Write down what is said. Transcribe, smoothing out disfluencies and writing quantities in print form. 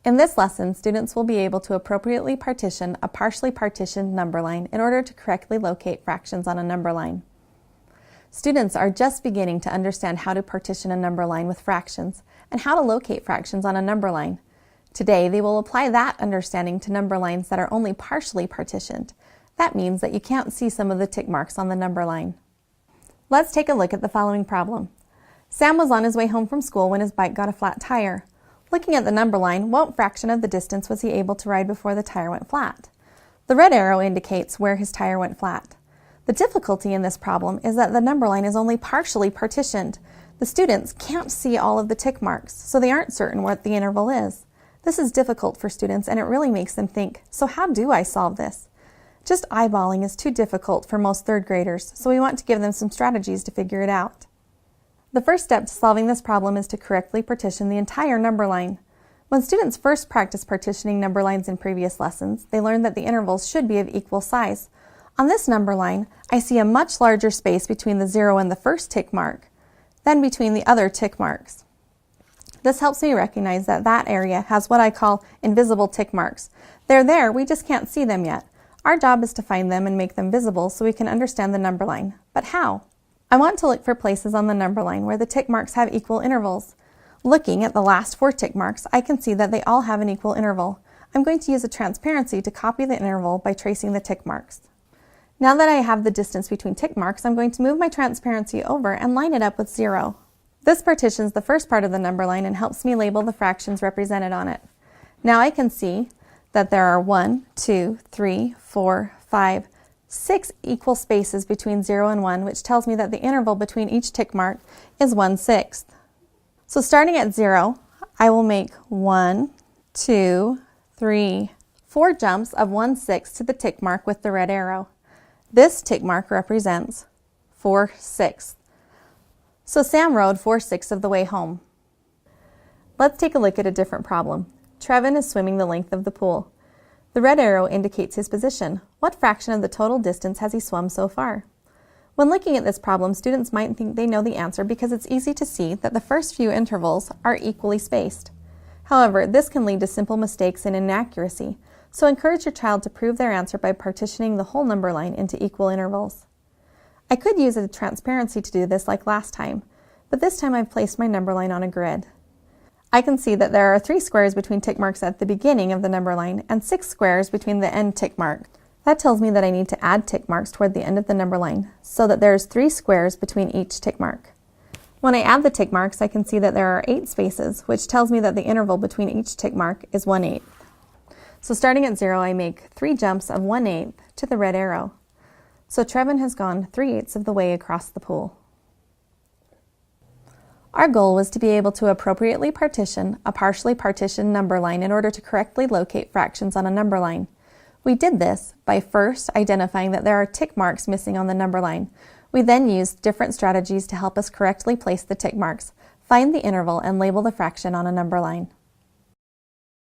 In this lesson, students will be able to appropriately partition a partially partitioned number line in order to correctly locate fractions on a number line. Students are just beginning to understand how to partition a number line with fractions and how to locate fractions on a number line. Today, they will apply that understanding to number lines that are only partially partitioned. That means that you can't see some of the tick marks on the number line. Let's take a look at the following problem. Sam was on his way home from school when his bike got a flat tire. Looking at the number line, what fraction of the distance was he able to ride before the tire went flat? The red arrow indicates where his tire went flat. The difficulty in this problem is that the number line is only partially partitioned. The students can't see all of the tick marks, so they aren't certain what the interval is. This is difficult for students, and it really makes them think, so how do I solve this? Just eyeballing is too difficult for most third graders, so we want to give them some strategies to figure it out. The first step to solving this problem is to correctly partition the entire number line. When students first practice partitioning number lines in previous lessons, they learned that the intervals should be of equal size. On this number line, I see a much larger space between the 0 and the first tick mark than between the other tick marks. This helps me recognize that that area has what I call invisible tick marks. They're there, we just can't see them yet. Our job is to find them and make them visible so we can understand the number line. But how? I want to look for places on the number line where the tick marks have equal intervals. Looking at the last 4 tick marks, I can see that they all have an equal interval. I'm going to use a transparency to copy the interval by tracing the tick marks. Now that I have the distance between tick marks, I'm going to move my transparency over and line it up with 0. This partitions the first part of the number line and helps me label the fractions represented on it. Now I can see that there are 1, 2, 3, 4, 5, 6 equal spaces between 0 and 1, which tells me that the interval between each tick mark is 1/6. So starting at 0, I will make 1, 2, 3, 4 jumps of 1/6 to the tick mark with the red arrow. This tick mark represents 4/6. So Sam rode 4/6 of the way home. Let's take a look at a different problem. Trevin is swimming the length of the pool. The red arrow indicates his position. What fraction of the total distance has he swum so far? When looking at this problem, students might think they know the answer because it's easy to see that the first few intervals are equally spaced. However, this can lead to simple mistakes and inaccuracy, so encourage your child to prove their answer by partitioning the whole number line into equal intervals. I could use a transparency to do this like last time, but this time I've placed my number line on a grid. I can see that there are 3 squares between tick marks at the beginning of the number line and 6 squares between the end tick mark. That tells me that I need to add tick marks toward the end of the number line so that there's 3 squares between each tick mark. When I add the tick marks, I can see that there are 8 spaces, which tells me that the interval between each tick mark is 1/8. So starting at 0, I make 3 jumps of 1/8 to the red arrow. So Trevin has gone 3/8 of the way across the pool. Our goal was to be able to appropriately partition a partially partitioned number line in order to correctly locate fractions on a number line. We did this by first identifying that there are tick marks missing on the number line. We then used different strategies to help us correctly place the tick marks, find the interval, and label the fraction on a number line.